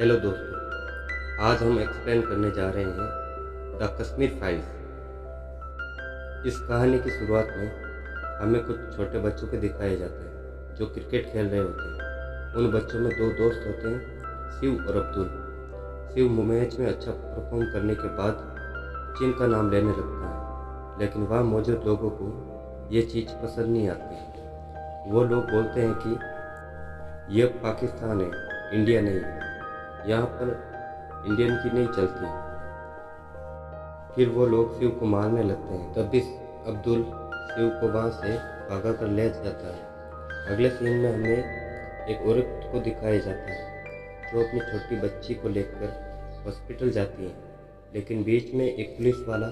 Hello दोस्तों, आज हम एक्सप्लेन करने जा रहे हैं द कश्मीर फाइल्स। इस कहानी की शुरुआत में हमें कुछ छोटे बच्चों को दिखाया जाता है जो क्रिकेट खेल रहे होते हैं। उन बच्चों में दो दोस्त होते हैं, शिव और अब्दुल। शिव मैच में अच्छा परफॉर्म करने के बाद चीन का नाम लेने लगता है, लेकिन वहाँ मौजूद लोगों को ये चीज़ पसंद नहीं आती। वो लोग बोलते हैं कि यह पाकिस्तान है, इंडिया नहीं, यहाँ पर इंडियन की नहीं चलती। फिर वो लोग शिव को मारने लगते हैं। तभी अब्दुल शिव को वहाँ से भागा कर ले जाता है। अगले सीन में हमें एक औरत को दिखाया जाता है जो अपनी छोटी बच्ची को लेकर हॉस्पिटल जाती है, लेकिन बीच में एक पुलिस वाला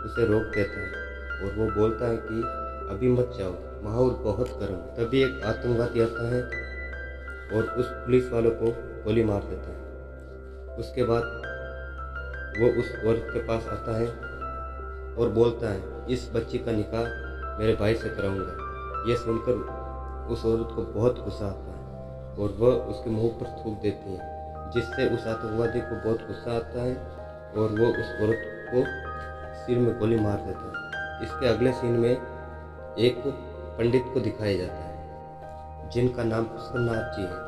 उसे रोक देता है और वो बोलता है कि अभी मत जाओ, माहौल बहुत गर्म। तभी एक आतंकवादी आता है और उस पुलिस वालों को गोली मार देता है। उसके बाद वो उस औरत के पास आता है और बोलता है, इस बच्ची का निकाह मेरे भाई से कराऊंगा। ये सुनकर उस औरत को बहुत गुस्सा आता है और वह उसके मुंह पर थूक देती है, जिससे उस आतंकवादी को बहुत गुस्सा आता है और वो उस औरत को सिर में गोली मार देता है। इसके अगले सीन में एक पंडित को दिखाया जाता है जिनका नाम पुष्करनाथ जी है,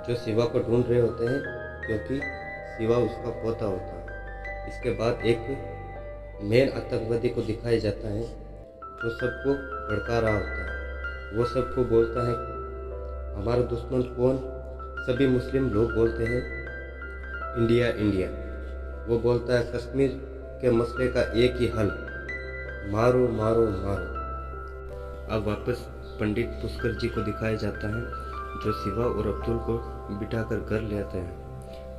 जो शिवा को ढूंढ रहे होते हैं क्योंकि शिवा उसका पोता होता है। इसके बाद एक मेन आतंकवादी को दिखाया जाता है जो सबको भड़का रहा होता है। वो सबको बोलता है, हमारा दुश्मन कौन? सभी मुस्लिम लोग बोलते हैं इंडिया इंडिया। वो बोलता है, कश्मीर के मसले का एक ही हल, मारो मारो मारो। अब वापस पंडित पुष्कर जी को दिखाया जाता है जो शिवा और अब्दुल को बिठाकर घर ले आते हैं।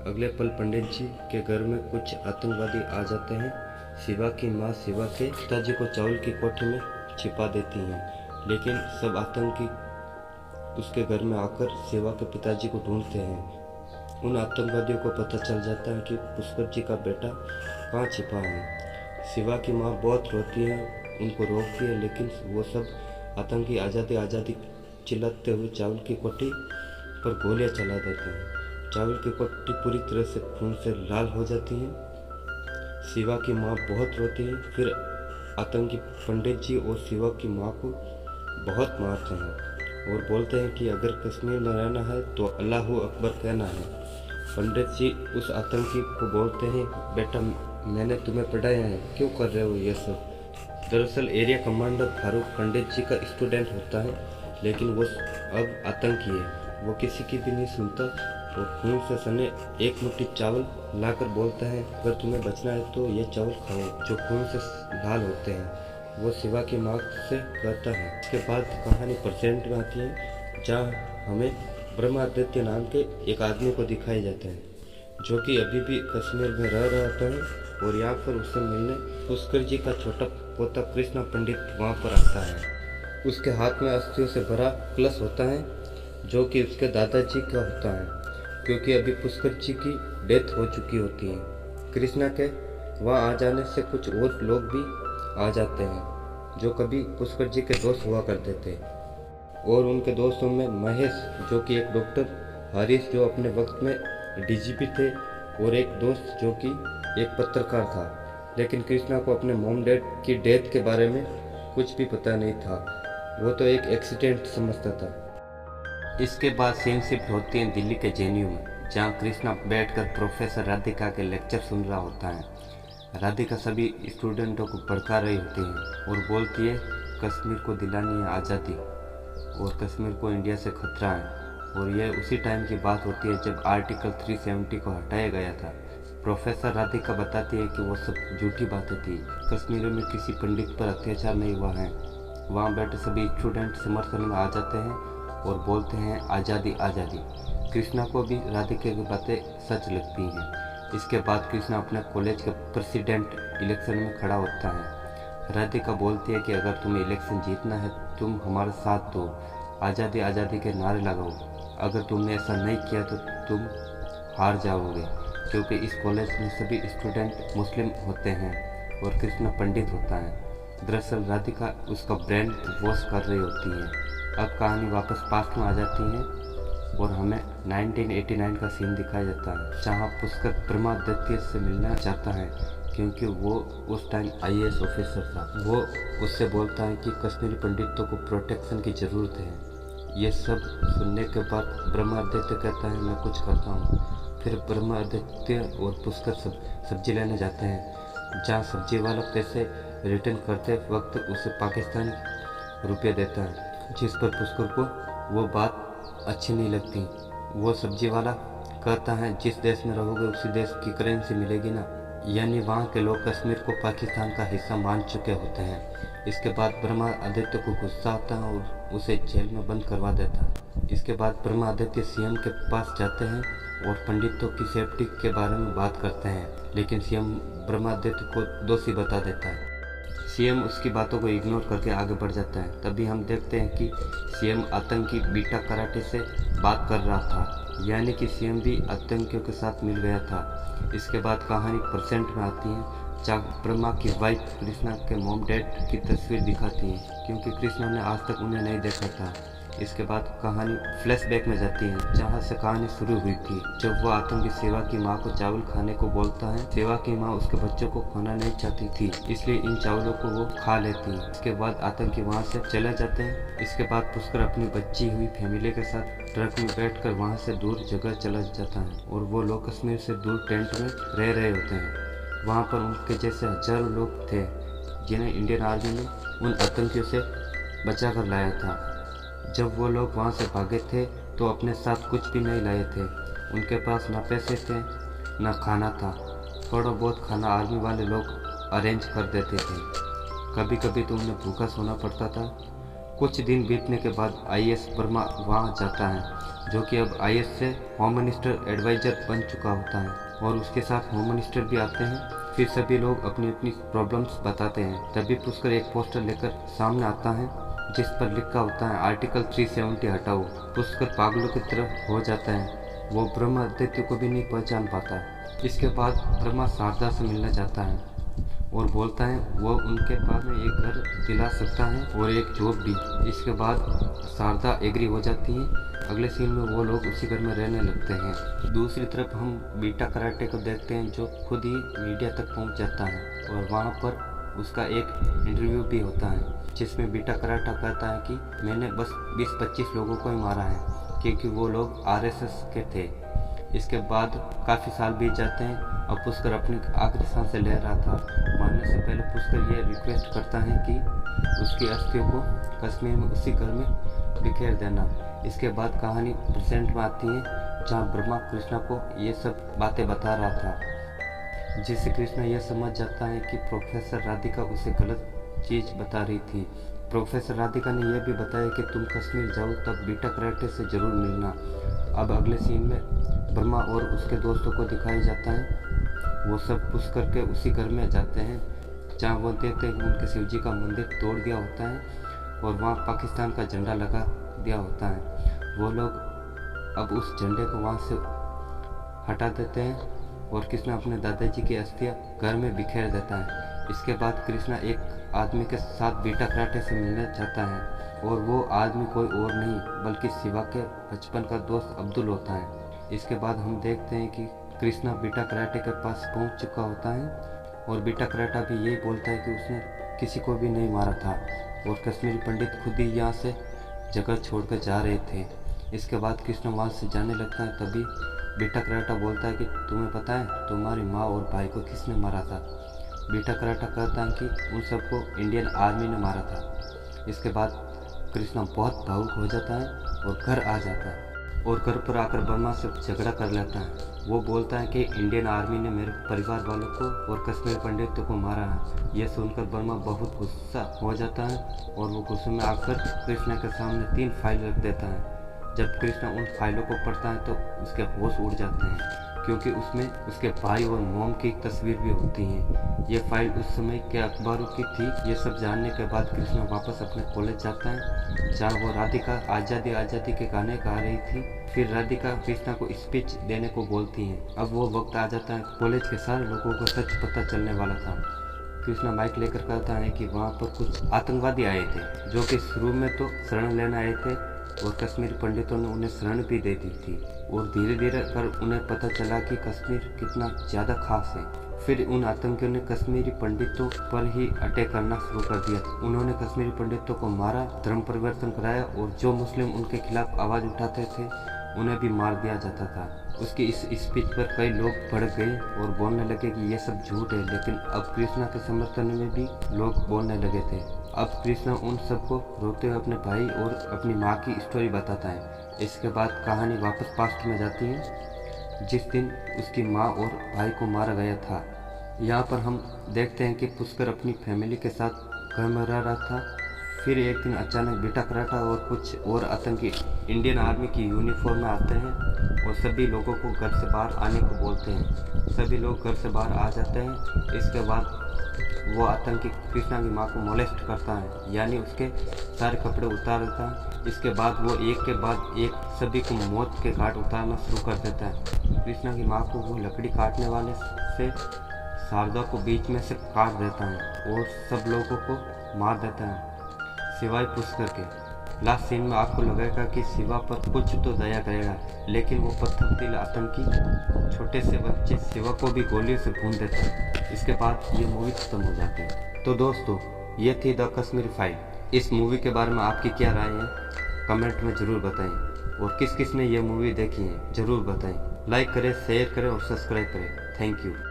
अगले पल पंडित जी के घर में कुछ आतंकवादी आ जाते हैं। शिवा की माँ शिवा के पिताजी को चावल की कोठी में छिपा देती हैं, लेकिन सब आतंकी उसके घर में आकर शिवा के पिताजी को ढूंढते हैं। उन आतंकवादियों को पता चल जाता है कि पुष्कर जी का बेटा कहाँ छिपा है। शिवा की माँ बहुत रोती है, उनको रोकती है, लेकिन वो सब आतंकी आज़ादी आज़ादी चिल्लाते हुए चावल की कोठी पर गोलियां चला देते हैं। चावल की कोठी पूरी तरह से खून से लाल हो जाती है। शिवा की माँ बहुत रोती है। फिर आतंकी पंडित जी और शिवा की माँ को बहुत मारते हैं और बोलते हैं कि अगर कश्मीर में रहना है तो अल्लाह अकबर कहना है। पंडित जी उस आतंकी को बोलते हैं, बेटा मैंने तुम्हें पढ़ाया है, क्यों कर रहे हो ये सब? दरअसल एरिया कमांडर फारूक पंडित जी का स्टूडेंट होता है, लेकिन वो अब आतंकी है। वो किसी की भी नहीं सुनता और खून से सने एक मुट्ठी चावल लाकर बोलता है, अगर तुम्हें बचना है तो ये चावल खाओ जो खून से लाल होते हैं। वो शिवा की माँ से कहता है। इसके बाद कहानी प्रेजेंट में आती है, जहाँ हमें ब्रह्मादित्य नाम के एक आदमी को दिखाया जाता है जो कि अभी भी कश्मीर में रह रहा होता है और यहाँ पर उससे मिलने पुष्कर जी का छोटा पोता कृष्णा पंडित वहाँ पर आता है। उसके हाथ में अस्थियों से भरा कलश होता है जो कि उसके दादाजी का होता है, क्योंकि अभी पुष्कर जी की डेथ हो चुकी होती है। कृष्णा के वहाँ आ जाने से कुछ और लोग भी आ जाते हैं जो कभी पुष्कर जी के दोस्त हुआ करते थे, और उनके दोस्तों में महेश जो कि एक डॉक्टर, हारिस जो अपने वक्त में डीजीपी थे, और एक दोस्त जो कि एक पत्रकार था। लेकिन कृष्णा को अपने मॉम डैड की डेथ के बारे में कुछ भी पता नहीं था, वो तो एक एक्सीडेंट समझता था। इसके बाद सीन शिफ्ट होती है दिल्ली के जेएनयू में, जहाँ कृष्णा बैठकर प्रोफेसर राधिका के लेक्चर सुन रहा होता है। राधिका सभी स्टूडेंटों को भड़का रही होती है और बोलती है कश्मीर को दिलानी है आज़ादी और कश्मीर को इंडिया से खतरा है। और यह उसी टाइम की बात होती है जब आर्टिकल 370 को हटाया गया था। प्रोफेसर राधिका बताती है कि वो सब झूठी बातें थी, कश्मीर में किसी पंडित पर अत्याचार नहीं हुआ है। वहाँ बैठे सभी स्टूडेंट समर्थन में आ जाते हैं और बोलते हैं आज़ादी आज़ादी। कृष्णा को भी राधिका की बातें सच लगती हैं। इसके बाद कृष्णा अपने कॉलेज के प्रेसिडेंट इलेक्शन में खड़ा होता है। राधिका बोलती है कि अगर तुम्हें इलेक्शन जीतना है तुम हमारा साथ दो, आज़ादी आज़ादी के नारे लगाओ। अगर तुमने ऐसा नहीं किया तो तुम हार जाओगे, क्योंकि इस कॉलेज में सभी स्टूडेंट मुस्लिम होते हैं और कृष्णा पंडित होता है। दरअसल राधिका उसका ब्रेन वॉश कर रही होती है। अब कहानी वापस पास्ट में आ जाती है और हमें 1989 का सीन दिखाया जाता है जहाँ पुष्कर ब्रह्मादित्य से मिलना चाहता है क्योंकि वो उस टाइम IAS ऑफिसर था। वो उससे बोलता है कि कश्मीरी पंडितों को प्रोटेक्शन की ज़रूरत है। ये सब सुनने के बाद ब्रह्मादित्य कहता है मैं कुछ करता हूँ। फिर ब्रह्मादित्य और पुष्कर सब्जी लेने जाते हैं जहाँ सब्जी वाला पैसे रिटर्न करते वक्त उसे पाकिस्तानी रुपये देता है, जिस पर पुष्कर को वो बात अच्छी नहीं लगती। वो सब्जी वाला कहता है जिस देश में रहोगे उसी देश की करेंसी मिलेगी ना, यानी वहाँ के लोग कश्मीर को पाकिस्तान का हिस्सा मान चुके होते हैं। इसके बाद ब्रह्मादित्य को गुस्सा आता है और उसे जेल में बंद करवा देता है। इसके बाद ब्रह्मादित्य CM के पास जाते हैं और पंडितों की सेफ्टी के बारे में बात करते हैं, लेकिन CM ब्रह्मादित्य को दोषी बता देता है। CM उसकी बातों को इग्नोर करके आगे बढ़ जाता है। तभी हम देखते हैं कि CM आतंकी बीटा कराटे से बात कर रहा था, यानी कि CM भी आतंकियों के साथ मिल गया था। इसके बाद कहानी प्रेजेंट में आती है जहाँ ब्रह्मा की वाइफ कृष्णा के मॉम डैड की तस्वीर दिखाती है क्योंकि कृष्णा ने आज तक उन्हें नहीं देखा था। इसके बाद कहानी फ्लैशबैक में जाती है जहाँ से कहानी शुरू हुई थी, जब वह आतंकी सेवा की माँ को चावल खाने को बोलता है। सेवा की माँ उसके बच्चों को खाना नहीं चाहती थी, इसलिए इन चावलों को वो खा लेती है। इसके बाद आतंकी वहाँ से चले जाते हैं। इसके बाद पुष्कर अपनी बच्ची हुई फैमिली के साथ ट्रक में बैठकर वहाँ से दूर जगह चला जाता है और वो लोग कश्मीर से दूर टेंट में रह रहे होते हैं। वहाँ पर उनके जैसे हजारों लोग थे जिन्हें इंडियन आर्मी ने उन आतंकियों से बचा कर लाया था। जब वो लोग वहाँ से भागे थे तो अपने साथ कुछ भी नहीं लाए थे। उनके पास ना पैसे थे ना खाना था। थोड़ा बहुत खाना आर्मी वाले लोग अरेंज कर देते थे, कभी कभी तो उन्हें भूखा सोना पड़ता था। कुछ दिन बीतने के बाद IAS वर्मा वहाँ जाता है, जो कि अब IAS से होम मिनिस्टर एडवाइज़र बन चुका होता है और उसके साथ होम मिनिस्टर भी आते हैं। फिर सभी लोग अपनी अपनी प्रॉब्लम्स बताते हैं। तभी पुष्कर एक पोस्टर लेकर सामने आता है जिस पर लिखा होता है आर्टिकल 370 हटाओ। पुष्कर पागलों की तरफ हो जाता है, वो ब्रह्मादित्य को भी नहीं पहचान पाता। इसके बाद ब्रह्मा शारदा से मिलना चाहता है और बोलता है वो उनके पास में एक घर दिला सकता है और एक जॉब भी। इसके बाद शारदा एग्री हो जाती है। अगले सीन में वो लोग उसी घर में रहने लगते हैं। दूसरी तरफ हम बीटा कराटे को देखते हैं जो खुद ही मीडिया तक पहुंच जाता है और वहां पर उसका एक इंटरव्यू भी होता है जिसमें बीटा कराटा कहता है कि मैंने बस 20-25 लोगों को ही मारा है क्योंकि वो लोग RSS के थे। इसके बाद काफ़ी साल बीत जाते हैं। अब पुष्कर अपनी आखिरी सांसें ले रहा था। मारने से पहले पुष्कर ये रिक्वेस्ट करता है कि उसकी अस्थियों को कश्मीर में उसी घर में बिखेर देना। इसके बाद कहानी प्रेजेंट में आती है जहाँ ब्रह्मा कृष्णा को ये सब बातें बता रहा था, जिससे कृष्णा यह समझ जाता है कि प्रोफेसर राधिका उसे गलत चीज़ बता रही थी। प्रोफेसर राधिका ने यह भी बताया कि तुम कश्मीर जाओ तब बीटा कराटे से ज़रूर मिलना। अब अगले सीन में ब्रह्मा और उसके दोस्तों को दिखाया जाता है। वो सब पुष्कर के उसी घर में जाते हैं जहाँ वो देखते हैं कि उनके शिवजी का मंदिर तोड़ दिया होता है और वहाँ पाकिस्तान का झंडा लगा दिया होता है। वो लोग अब उस झंडे को वहाँ से हटा देते हैं और कृष्णा अपने दादाजी की अस्थियाँ घर में बिखेर देता है। इसके बाद कृष्णा एक आदमी के साथ बीटा कराटे से मिलना चाहता है और वो आदमी कोई और नहीं बल्कि शिवा के बचपन का दोस्त अब्दुल होता है। इसके बाद हम देखते हैं कि कृष्णा बीटा कराटे के पास पहुंच चुका होता है और बीटा कराटा भी यही बोलता है कि उसने किसी को भी नहीं मारा था और कश्मीरी पंडित खुद ही यहाँ से जगह छोड़कर जा रहे थे। इसके बाद कृष्णा वहाँ से जाने लगता है। तभी बीटा कराटा बोलता है कि तुम्हें पता है तुम्हारी माँ और भाई को किसने मारा था। बीटा कराटा कहता है कि उन सबको इंडियन आर्मी ने मारा था। इसके बाद कृष्णा बहुत भावुक हो जाता है और घर आ जाता है और घर पर आकर ब्रह्मा से झगड़ा कर लेता है। वो बोलता है कि इंडियन आर्मी ने मेरे परिवार वालों को और कश्मीर पंडितों को मारा है। यह सुनकर ब्रह्मा बहुत गुस्सा हो जाता है और वो गुस्से में आकर कृष्णा के सामने 3 फाइल रख देता है। जब कृष्णा उन फाइलों को पढ़ता है तो उसके होश उड़ जाते हैं क्योंकि उसमें उसके भाई और मोम की तस्वीर भी होती है। ये फाइल उस समय के अखबारों की थी। ये सब जानने के बाद कृष्णा वापस अपने कॉलेज जाता है जहाँ वो राधिका आज़ादी आज़ादी के गाने गा रही थी। फिर राधिका कृष्णा को स्पीच देने को बोलती है। अब वो वक्त आ जाता है, कॉलेज के सारे लोगों को सच पता चलने वाला था। कृष्णा माइक लेकर कहता है कि वहाँ पर कुछ आतंकवादी आए थे जो कि शुरू में तो शरण लेने आए थे, और कश्मीरी पंडितों ने उन्हें शरण भी दे दी थी और धीरे धीरे कर उन्हें पता चला कि कश्मीर कितना ज़्यादा खास है। फिर उन आतंकियों ने कश्मीरी पंडितों पर ही अटैक करना शुरू कर दिया। उन्होंने कश्मीरी पंडितों को मारा, धर्म परिवर्तन कराया और जो मुस्लिम उनके खिलाफ आवाज़ उठाते थे उन्हें भी मार दिया जाता था। उसकी इस स्पीच पर कई लोग भड़क गए और बोलने लगे कि ये सब झूठ है, लेकिन अब कृष्णा के समर्थन में भी लोग बोलने लगे थे। अब कृष्णा उन सबको रोते हुए अपने भाई और अपनी माँ की स्टोरी बताता है। इसके बाद कहानी वापस पास्ट में जाती है, जिस दिन उसकी माँ और भाई को मारा गया था। यहाँ पर हम देखते हैं कि पुष्कर अपनी फैमिली के साथ घर में रह रहा था। फिर एक दिन अचानक बेटा कराटा और कुछ और आतंकी इंडियन आर्मी की यूनिफॉर्म में आते हैं और सभी लोगों को घर से बाहर आने को बोलते हैं। सभी लोग घर से बाहर आ जाते हैं। इसके बाद वो आतंकी कृष्णा की माँ को मोलेस्ट करता है, यानी उसके सारे कपड़े उतार देता है। इसके बाद वो एक के बाद एक सभी को मौत के घाट उतारना शुरू कर देता है। कृष्णा की माँ को वो लकड़ी काटने वाले से शारदा को बीच में से काट देता है और सब लोगों को मार देता है सिवाय पुष्कर के। लास्ट सीन में आपको लगेगा कि शिवा पर कुछ तो दया करेगा, लेकिन वो पत्थर दिल आतंकी छोटे से बच्चे शिवा को भी गोलियों से भून देता है। इसके बाद ये मूवी खत्म हो जाती है। तो दोस्तों, ये थी द कश्मीर फाइल। इस मूवी के बारे में आपकी क्या राय है कमेंट में ज़रूर बताएं और किस किस ने ये मूवी देखी है ज़रूर बताएं। लाइक करें, शेयर करें और सब्सक्राइब करें। Thank you.